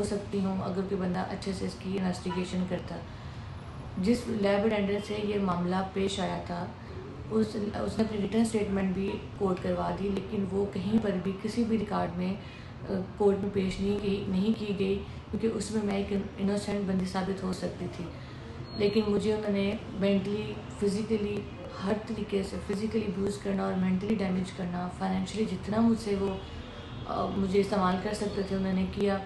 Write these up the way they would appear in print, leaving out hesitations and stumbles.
ہو سکتی ہوں اگر کوئی بندہ اچھے سے اس کی انویسٹیگیشن کرتا. جس لیب اٹینڈنٹ سے یہ معاملہ پیش آیا تھا اس نے اپنی ریٹن اسٹیٹمنٹ بھی کورٹ کروا دی, لیکن وہ کہیں پر بھی کسی بھی ریکارڈ میں کورٹ میں پیش نہیں کی گئی, کیونکہ اس میں میں ایک انوسینٹ بندی ثابت ہو سکتی تھی. لیکن مجھے انہوں نے مینٹلی, فزیکلی, ہر طریقے سے فزیکلی ابیوز کرنا اور مینٹلی ڈیمیج کرنا, فائنینشلی جتنا مجھ سے وہ مجھے استعمال کر سکتے تھے انہوں نے کیا.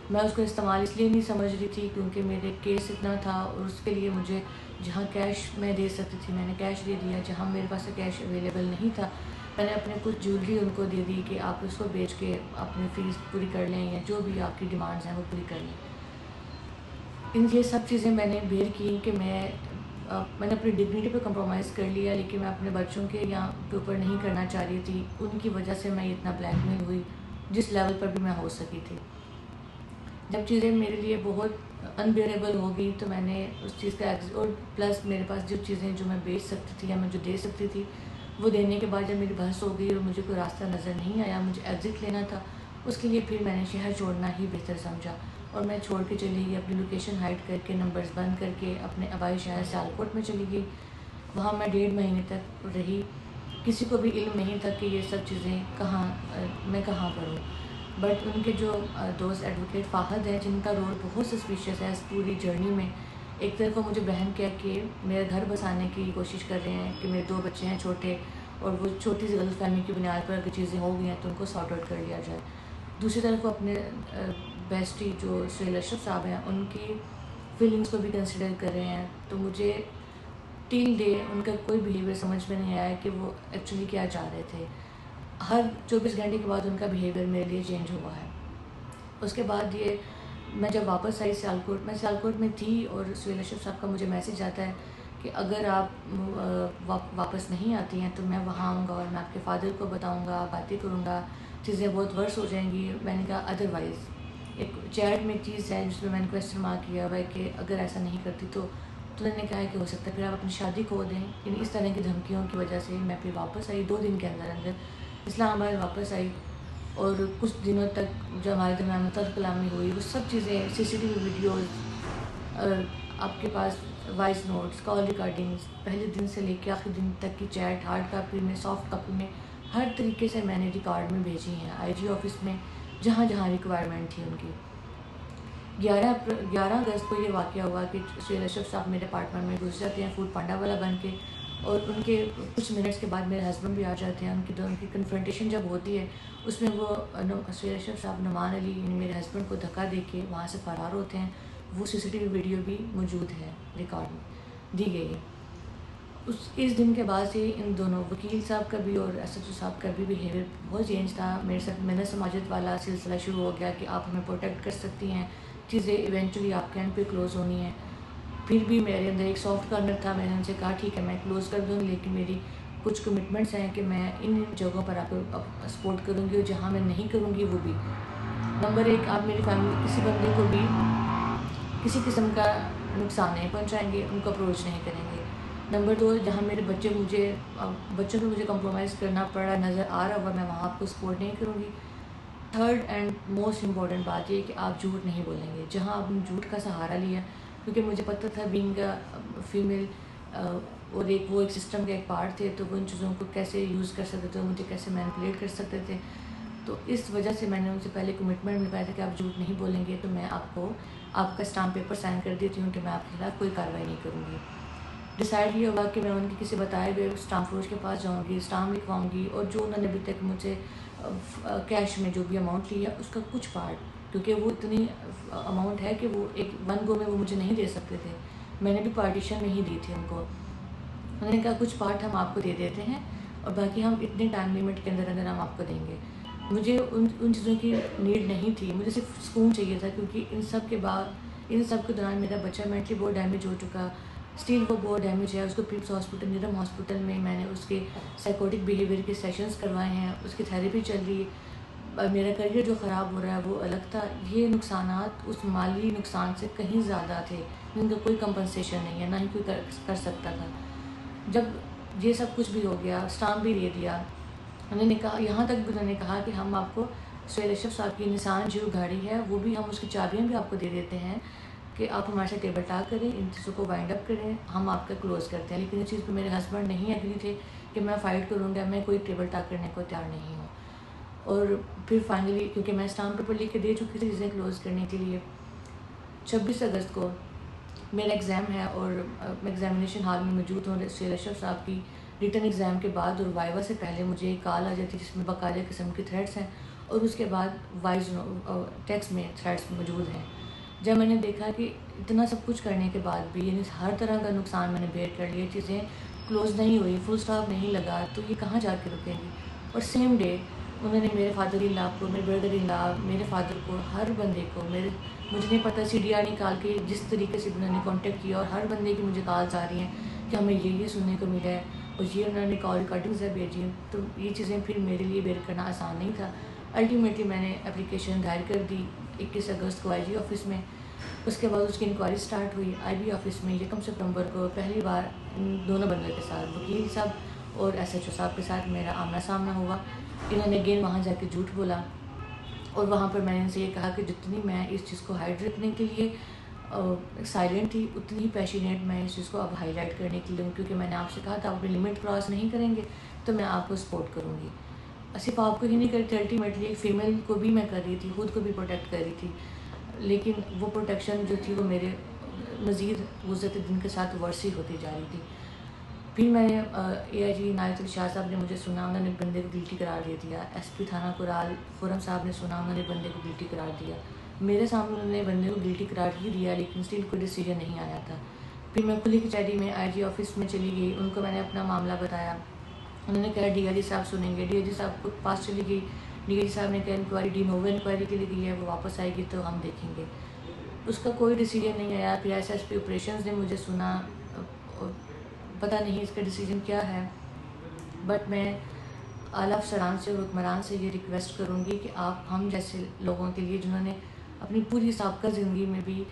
میں اس کو استعمال اس لیے نہیں سمجھ رہی تھی کیونکہ میرے کیس اتنا تھا, اور اس کے لیے مجھے جہاں کیش میں دے سکتی تھی میں نے کیش دے دیا, جہاں میرے پاس کیش اویلیبل نہیں تھا میں نے اپنے کچھ جیولری ان کو دے دی کہ آپ اس کو بیچ کے اپنی فیس پوری کر لیں یا جو بھی آپ کی ڈیمانڈز ہیں وہ پوری کر لیں. یہ سب چیزیں میں نے بیئر کی کہ میں نے اپنی ڈگنیٹی پہ کمپرومائز کر لیا, لیکن میں اپنے بچوں کے یہاں کے اوپر نہیں کرنا چاہ رہی تھی. ان کی وجہ سے میں اتنا بلیک میل ہوئی جس لیول پر بھی میں ہو سکی تھی. جب چیزیں میرے لیے بہت انبیئریبل ہو گئی تو میں نے اس چیز کا اور پلس میرے پاس جو چیزیں جو میں بیچ سکتی تھی یا میں جو دے سکتی تھی وہ دینے کے بعد جب میری بحث ہو گئی اور مجھے کوئی راستہ نظر نہیں آیا, مجھے ایگزٹ لینا تھا, اس کے لیے پھر میں نے شہر چھوڑنا ہی بہتر سمجھا اور میں چھوڑ کے چلی گئی. اپنی لوکیشن ہائڈ کر کے نمبرز بند کر کے اپنے آبائی شہر سیالکوٹ میں چلی گئی. وہاں میں 1.5 مہینے تک رہی. کسی کو بھی علم نہیں تھا کہ یہ سب چیزیں میں کہاں پر ہوں. بٹ ان کے جو دوست ایڈوکیٹ فاہد ہیں جن کا رول بہت سسپیشیس ہے اس پوری جرنی میں, ایک طرف وہ مجھے بہن کہہ کے میرا گھر بسانے کی کوشش کر رہے ہیں کہ میرے 2 بچے ہیں چھوٹے, اور وہ چھوٹی سی غلط فہمی کی بنیاد پر اگر چیزیں ہو گئی ہیں تو ان کو سارٹ آؤٹ کر لیا جائے. دوسری طرف وہ اپنے بیسٹی جو سہیل اشرف صاحب ہیں ان کی فیلنگس کو بھی کنسیڈر کر رہے ہیں. تو مجھے ٹیل ڈے ان کا کوئی بیہیویئر سمجھ میں نہیں آیا کہ وہ ایکچولی کیا چاہ رہے تھے. ہر 24 گھنٹے کے بعد ان کا بیہیویئر میرے لیے چینج ہوا ہے. اس کے بعد میں جب واپس آئی سیالکوٹ, میں سیالکوٹ میں تھی اور سہیل اشرف صاحب کا مجھے میسیج آتا ہے کہ اگر آپ واپس نہیں آتی ہیں تو میں وہاں آؤں گا اور میں آپ کے فادر کو بتاؤں گا, باتیں کروں گا, چیزیں بہت ورس ہو جائیں گی. میں نے کہا ادروائز ایک چیٹ میں چیز ہے جس میں میں نے کویسچن مارک کیا ہوا ہے کہ اگر ایسا نہیں کرتی تو انہوں نے کہا کہ ہو سکتا ہے پھر آپ اپنی شادی کھو دیں. یعنی اس طرح کی دھمکیوں کی وجہ سے میں پھر واپس آئی. 2 دن کے اندر اسلام آباد واپس آئی, اور کچھ دنوں تک جو ہمارے درمیان کلامی ہوئی وہ سب چیزیں CCTV ویڈیوز, آپ کے پاس وائس نوٹس, کال ریکارڈنگز, پہلے دن سے لے کے آخری دن تک کی چیٹ ہارڈ کاپی میں, سافٹ کاپی میں, ہر طریقے سے میں نے ریکارڈ میں بھیجی ہیں IG آفس میں جہاں جہاں ریکوائرمنٹ تھی ان کی. 11 اگست کو یہ واقعہ ہوا کہ سہیل اشرف صاحب میرے اپارٹمنٹ میں گھس جاتے ہیں فوڈ پانڈا والا بن کے, اور ان کے کچھ منٹس کے بعد میرے ہسبینڈ بھی آ جاتے ہیں. ان کی کنفرنٹیشن جب ہوتی ہے اس میں وہ سہیل اشرف صاحب نعمان علی یعنی میرے ہسبینڈ کو دھکا دے کے وہاں سے فرار ہوتے ہیں. وہ CCTV ویڈیو بھی موجود ہے, ریکارڈ میں دی گئی ہے. اس دن کے بعد سے ان دونوں وکیل صاحب کا بھی اور SHO صاحب کا بھی بیہیویئر بہت چینج تھا. میرے ساتھ محنت سماجت والا سلسلہ شروع ہو گیا کہ آپ ہمیں پروٹیکٹ کر سکتی ہیں, چیزیں ایونچولی آپ کے اینڈ پہ کلوز ہونی ہیں. پھر بھی میرے اندر ایک سافٹ کارنر تھا. میں نے ان سے کہا ٹھیک ہے میں کلوز کر دوں گی, لیکن میری کچھ کمٹمنٹس ہیں کہ میں ان جگہوں پر آپ کو سپورٹ کروں گی, اور جہاں میں نہیں کروں گی وہ بھی. نمبر 1, آپ میری فیملی کسی بندے کو بھی کسی قسم کا نقصان نہیں پہنچائیں گے, ان کو اپروچ نہیں کریں گے. نمبر 2, جہاں میرے بچوں کو مجھے کمپرومائز کرنا پڑا نظر آ رہا ہوا میں وہاں آپ کو سپورٹ نہیں کروں گی. 3rd اینڈ موسٹ امپورٹنٹ بات یہ کہ آپ جھوٹ نہیں بولیں گے. جہاں آپ نے جھوٹ کا سہارا لیا, کیونکہ مجھے پتہ تھا بینگ فیمیل اور وہ ایک سسٹم کا ایک پارٹ تھے, تو وہ ان چیزوں کو کیسے یوز کر سکتے تھے, مجھے کیسے مینپولیٹ کر سکتے تھے. تو اس وجہ سے میں نے ان سے پہلے کمٹمنٹ مل پایا تھا کہ آپ جھوٹ نہیں بولیں گے تو میں آپ کا اسٹامپ پیپر سائن کر دیتی ہوں کہ میں آپ کے خلاف کوئی کارروائی نہیں کروں گی. ڈیسائیڈ یہ ہوا کہ میں ان کے کسی بتائے ہوئے اسٹامپ فروش کے پاس جاؤں گی, اسٹامپ لکھواؤں گی, اور جو انہوں نے ابھی تک مجھے کیش میں جو بھی اماؤنٹ لیا اس کا کچھ پارٹ, کیونکہ وہ اتنی اماؤنٹ ہے کہ وہ ایک 1 گو میں وہ مجھے نہیں دے سکتے تھے, میں نے بھی پارٹیشن میں ہی دی تھی ان کو. انہوں نے کہا کچھ پارٹ ہم آپ کو دے دیتے ہیں اور باقی ہم اتنے ٹائم لمٹ کے اندر ہم آپ کو دیں گے. مجھے ان چیزوں کی نیڈ نہیں تھی, مجھے صرف سکون چاہیے تھا, کیونکہ ان سب کے دوران میرا بچہ مینٹلی بہت ڈیمیج ہو چکا. اسٹیل کو بہت ڈیمیج ہے, اس کو پیپس ہاسپٹل نیرم ہاسپٹل میں میں نے اس کے سائیکوٹک بیہیویئر کے سیشنز کروائے ہیں, اس کی تھیراپی چل رہی ہے. میرا کریئر جو خراب ہو رہا ہے وہ الگ تھا. یہ نقصانات اس مالی نقصان سے کہیں زیادہ تھے جن کا کوئی کمپنسیشن نہیں ہے, نہ ہی کوئی کر سکتا تھا. جب یہ سب کچھ بھی ہو گیا, اسٹامپ بھی دے دیا, انہوں نے کہا, یہاں تک بھی انہوں نے کہا کہ ہم آپ کو سہیل اشرف صاحب کی نسان جو گاڑی ہے وہ بھی ہم اس کی چابیاں بھی آپ کو دے دیتے ہیں کہ آپ ہمارے ساتھ ٹیبل ٹاک کریں، ان چیزوں کو وائنڈ اپ کریں، ہم آپ کا کلوز کرتے ہیں. لیکن اس چیز پہ میرے ہسبینڈ نہیں ایگری تھے کہ میں فائٹ کروں گا، میں کوئی ٹیبل ٹاک کرنے کو تیار نہیں ہوں. اور پھر فائنلی کیونکہ میں اسٹامپ پیپر لکھ کے دے چکی تھی چیزیں کلوز کرنے کے لیے، 26 اگست کو میرا ایگزام ہے اور میں ایگزامینیشن ہال میں موجود ہوں. سہیل اشرف صاحب کی ریٹن ایگزام کے بعد اور وائیوا سے پہلے مجھے ایک کال آ جاتی جس میں باقاعدہ قسم کی تھریٹس ہیں اور اس کے بعد وائس ٹیکسٹ میں تھریٹس موجود ہیں. جب میں نے دیکھا کہ اتنا سب کچھ کرنے کے بعد بھی یعنی ہر طرح کا نقصان میں نے بیئر کر لیا، چیزیں کلوز نہیں ہوئی، فل اسٹاپ نہیں لگا، تو یہ کہاں جا کے رکیں گی. اور سیم ڈے انہوں نے میرے فادر ان لا کو، میرے بردر ان لا، میرے فادر کو، ہر بندے کو مجھے نہیں پتہ سی ڈی آر نکال کے جس طریقے سے انہوں نے کانٹیکٹ کیا اور ہر بندے کی مجھے کالز آ رہی ہیں کہ ہمیں یہ سننے کو ملا ہے اور یہ انہوں نے کال ریکارڈنگز ہے بھیجی ہیں. تو یہ چیزیں پھر میرے لیے بیئر کرنا آسان نہیں تھا. الٹیمیٹلی میں نے اپلیکیشن دائر کر دی 21 اگست کو آئی جی آفس میں. اس کے بعد اس کی انکوائری سٹارٹ ہوئی آئی بی آفس میں. 1 سپتمبر کو پہلی بار ان دونوں بندوں کے ساتھ وکیل صاحب اور ایس ایچ او صاحب کے ساتھ میرا آمنا سامنا ہوا. انہوں نے اگین وہاں جا کے جھوٹ بولا اور وہاں پر میں نے ان سے یہ کہا کہ جتنی میں اس چیز کو ہائڈ رکھنے کے لیے سائلنٹ تھی اتنی ہی پیشنیٹ میں اس چیز کو اب ہائی لائٹ کرنے کے لیے ہوں، کیونکہ میں نے آپ سے کہا تھا آپ اپنی لمٹ کراس نہیں کریں گے تو میں آپ کو سپورٹ کروں گی. صرف آپ کو ہی نہیں کر رہی تھی، الٹیمیٹلی ایک فیمیل کو بھی میں کر رہی تھی، خود کو بھی پروٹیکٹ کر رہی تھی. لیکن وہ پروٹیکشن جو تھی وہ میرے مزید گزرتے دن کے ساتھ ورسی ہوتی جا رہی تھی. پھر میں نے اے آئی جی عنایت علی شاہ صاحب نے مجھے سنا، انہوں نے بندے کو گلٹی قرار دے دیا. ایس پی تھانہ کرال خرم صاحب نے سنا، انہوں نے بندے کو گلٹی قرار دیا. میرے سامنے انہوں نے بندے کو گلٹی قرار ہی دیا لیکن اسٹل کوئی ڈیسیجن نہیں آیا تھا. پھر میں کھلی کچہری میں آئی جی آفس میں چلی گئی، ان کو میں نے اپنا معاملہ بتایا. انہوں نے کہا ڈی آئی جی صاحب سنیں گے. ڈی آئی جی صاحب کو پاس چلی گئی. ڈی آئی جی صاحب نے کہا انکوائری ڈی نوو انکوائری کے لیے گئی ہے، وہ واپس آئے گی تو ہم دیکھیں گے. اس کا کوئی ڈیسیجن نہیں آیا. پھر ایس ایس پی آپریشنز نے مجھے سنا، پتہ نہیں اس کا ڈیسیجن کیا ہے. بٹ میں اعلیٰ افسران سے اور حکمران سے یہ ریکویسٹ کروں گی کہ آپ ہم جیسے لوگوں کے لیے جنہوں نے اپنی پوری سابقہ زندگی میں بھی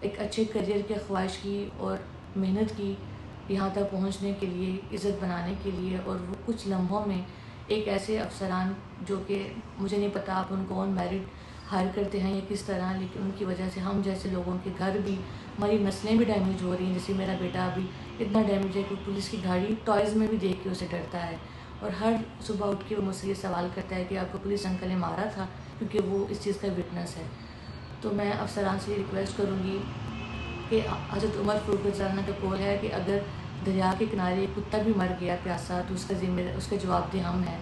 ایک اچھے کریئر کی خواہش کی اور محنت کی یہاں تک پہنچنے کے لیے، عزت بنانے کے لیے، اور وہ کچھ لمحوں میں ایک ایسے افسران جو کہ مجھے نہیں پتا آپ ان کو آن میرٹ ہائر کرتے ہیں یا کس طرح، لیکن ان کی وجہ سے ہم جیسے لوگوں کے گھر بھی، ہماری نسلیں بھی ڈیمیج ہو رہی ہیں. جیسے میرا بیٹا ابھی اتنا ڈیمیج ہے کہ پولیس کی گاڑی ٹوائز میں بھی دیکھ کے اسے ڈرتا ہے اور ہر صبح اٹھ کے وہ مجھ سے یہ سوال کرتا ہے کہ آپ کو پولیس انکل نے مارا تھا، کیونکہ وہ اس چیز کا وٹنس ہے. تو میں افسران سے یہ ریکویسٹ کروں گی کہ حضرت عمر فاروق رضی اللہ عنہ کا قول ہے کہ اگر دریا کے کنارے کتا بھی مر گیا پیاسا تو اس کا جواب دہ ہم ہیں.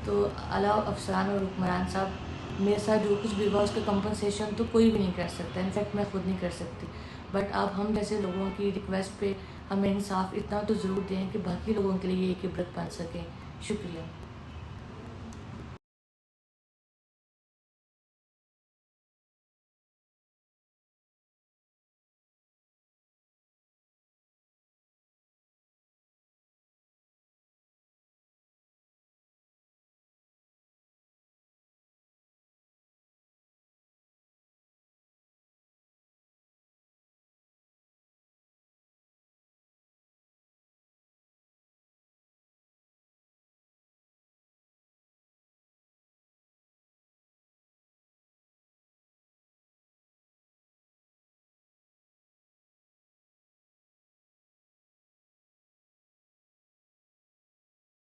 تو اعلیٰ افسران اور حکمران صاحب، میرے ساتھ جو کچھ بھی ہوا اس کا کمپنسیشن تو کوئی بھی نہیں کر سکتا، انفیکٹ میں خود نہیں کر سکتی. بٹ آپ ہم جیسے لوگوں کی ریکویسٹ پہ ہمیں انصاف اتنا تو ضرور دیں کہ باقی لوگوں کے لیے یہ ایک عبرت بن سکے. شکریہ.